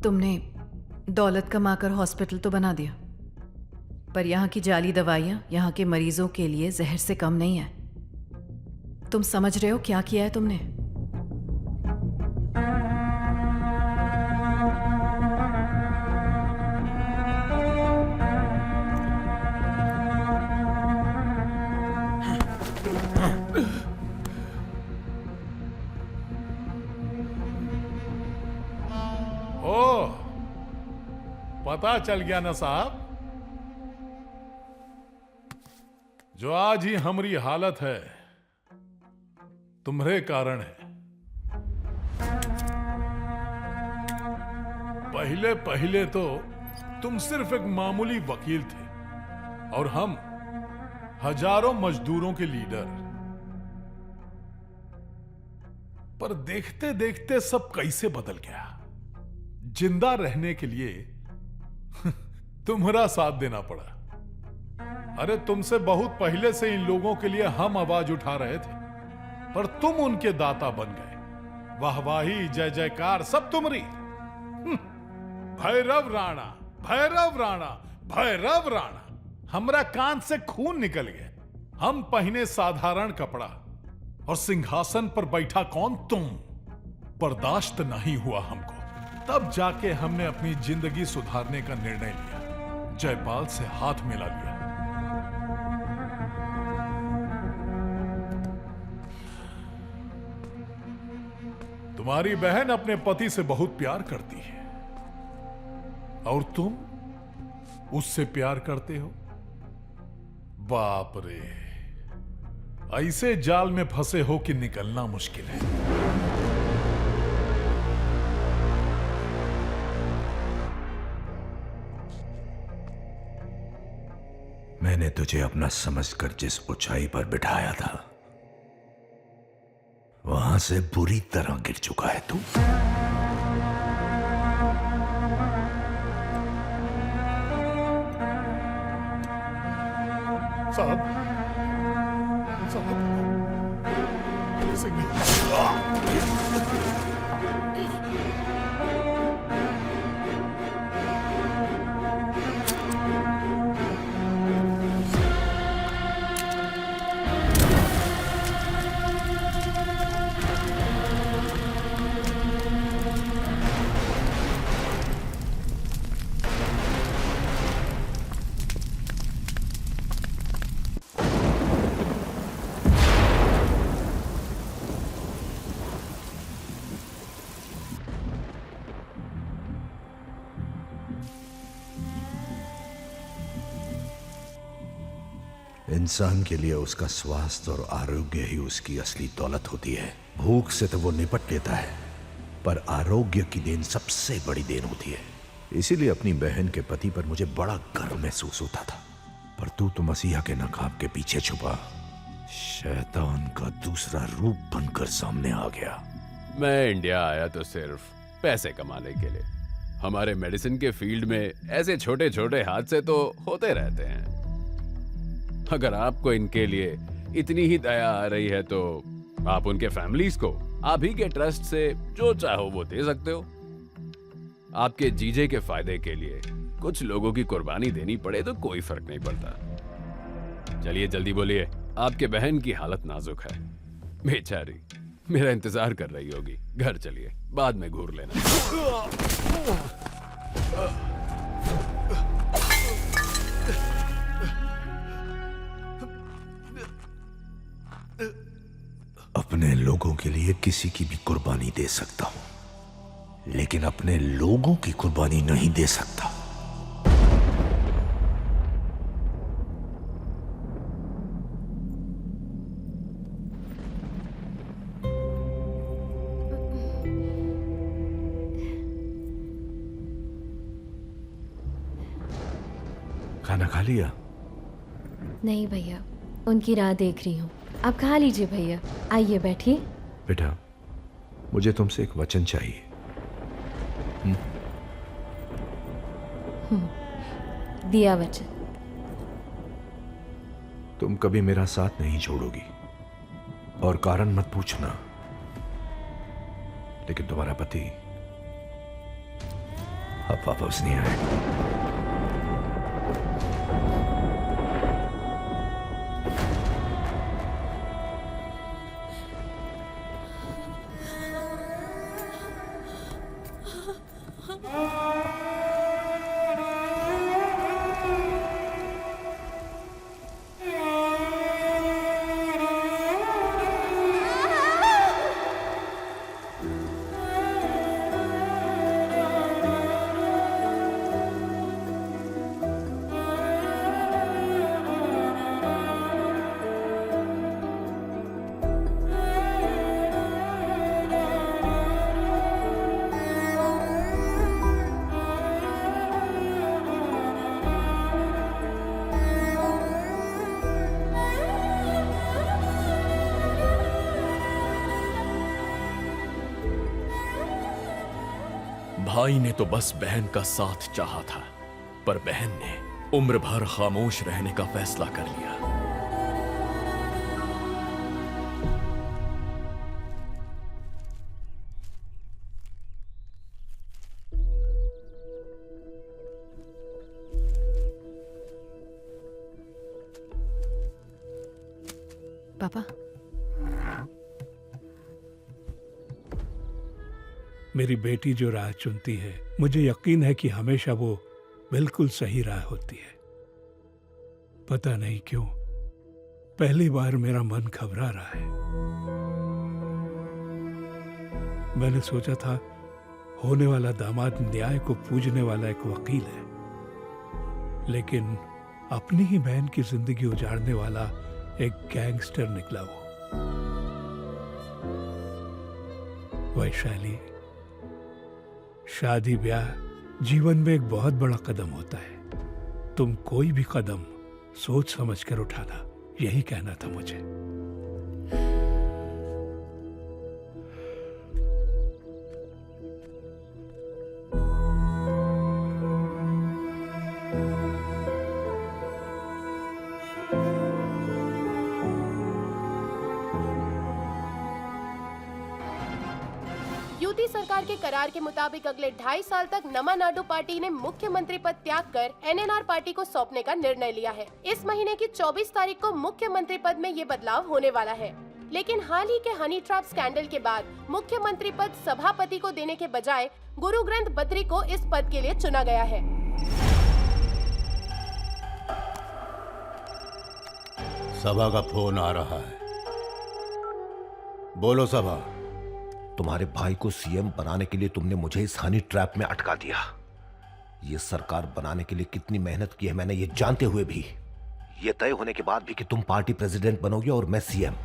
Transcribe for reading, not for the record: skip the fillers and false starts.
तुमने दौलत कमाकर हॉस्पिटल तो बना दिया, पर यहाँ की जाली दवाइयाँ यहाँ के मरीजों के लिए जहर से कम नहीं है। तुम समझ रहे हो क्या किया है तुमने? ओह, पता चल गया ना साहब, जो आज ही हमारी हालत है तुम्हारे कारण है। पहले पहले तो तुम सिर्फ एक मामूली वकील थे और हम हजारों मजदूरों के लीडर, पर देखते देखते सब कैसे बदल गया। जिंदा रहने के लिए तुम्हारा साथ देना पड़ा। अरे तुमसे बहुत पहले से इन लोगों के लिए हम आवाज उठा रहे थे, पर तुम उनके दाता बन गए। वाहवाही, जय जयकार सब तुम्हारी। भैरव राणा, भैरव राणा, भैरव राणा। हमरा कान से खून निकल गया। हम पहने साधारण कपड़ा और सिंहासन पर बैठा कौन तुम। बर्दाश्त नहीं हुआ हमको। तब जाके हमने अपनी जिंदगी सुधारने का निर्णय लिया। जयपाल से हाथ मिला लिया। तुम्हारी बहन अपने पति से बहुत प्यार करती है और तुम उससे प्यार करते हो। बाप रे, ऐसे जाल में फंसे हो कि निकलना मुश्किल है। मैंने तुझे अपना समझकर जिस ऊंचाई पर बिठाया था, वहां से बुरी तरह गिर चुका है तू। साहब, साहब, इंसान के लिए उसका स्वास्थ्य और आरोग्य ही उसकी असली दौलत होती है। भूख से तो वो निपट लेता है, पर आरोग्य की देन सबसे बड़ी देन होती है। इसीलिए अपनी बहन के पति पर मुझे बड़ा गर्व महसूस होता था, पर तू तो मसीहा के नकाब के पीछे छुपा शैतान का दूसरा रूप बनकर सामने आ गया। मैं इंडिया आया तो सिर्फ पैसे कमाने के लिए। हमारे मेडिसिन के फील्ड में ऐसे छोटे छोटे हादसे तो होते रहते हैं। अगर आपको इनके लिए इतनी ही दया आ रही है तो आप उनके फैमिलीज को आप ही के ट्रस्ट से जो चाहो वो दे सकते हो। आपके जीजे के फायदे के लिए कुछ लोगों की कुर्बानी देनी पड़े तो कोई फर्क नहीं पड़ता। चलिए जल्दी बोलिए, आपके बहन की हालत नाजुक है। बेचारी मेरा इंतजार कर रही होगी। घर चलिए, बाद में घूर लेना। अपने लोगों के लिए किसी की भी कुर्बानी दे सकता हूं, लेकिन अपने लोगों की कुर्बानी नहीं दे सकता। खाना खा लिया? नहीं भैया, उनकी राह देख रही हूँ। आप खा लीजिए भैया, आइए बैठिए। बेटा, मुझे तुमसे एक वचन चाहिए। दिया वचन। तुम कभी मेरा साथ नहीं छोड़ोगी, और कारण मत पूछना, लेकिन तुम्हारा पति अब वापस नहीं आए। भाई ने तो बस बहन का साथ चाहा था, पर बहन ने उम्र भर खामोश रहने का फैसला कर लिया। पापा, मेरी बेटी जो राह चुनती है, मुझे यकीन है कि हमेशा वो बिल्कुल सही राह होती है। पता नहीं क्यों पहली बार मेरा मन घबरा रहा है। मैंने सोचा था होने वाला दामाद न्याय को पूजने वाला एक वकील है, लेकिन अपनी ही बहन की जिंदगी उजाड़ने वाला एक गैंगस्टर निकला वो। वैशाली, शादी ब्याह जीवन में एक बहुत बड़ा कदम होता है। तुम कोई भी कदम सोच समझ कर उठाना, यही कहना था मुझे। यूटी सरकार के करार के मुताबिक अगले 2.5 साल तक नमानाडु पार्टी ने मुख्यमंत्री पद त्याग कर एनएनआर पार्टी को सौंपने का निर्णय लिया है। इस महीने की 24 तारीख को मुख्यमंत्री पद में ये बदलाव होने वाला है, लेकिन हाल ही के हनी ट्रैप स्कैंडल के बाद मुख्यमंत्री पद सभापति को देने के बजाय गुरु ग्रंथ बद्री को इस पद के लिए चुना गया है। सभा का फोन आ रहा है। बोलो सभा। तुम्हारे भाई को सीएम बनाने के लिए तुमने मुझे इस हनी ट्रैप में अटका दिया। ये सरकार बनाने के लिए कितनी मेहनत की है मैंने, ये जानते हुए भी, ये तय होने के बाद भी कि तुम पार्टी प्रेसिडेंट बनोगे और मैं सीएम।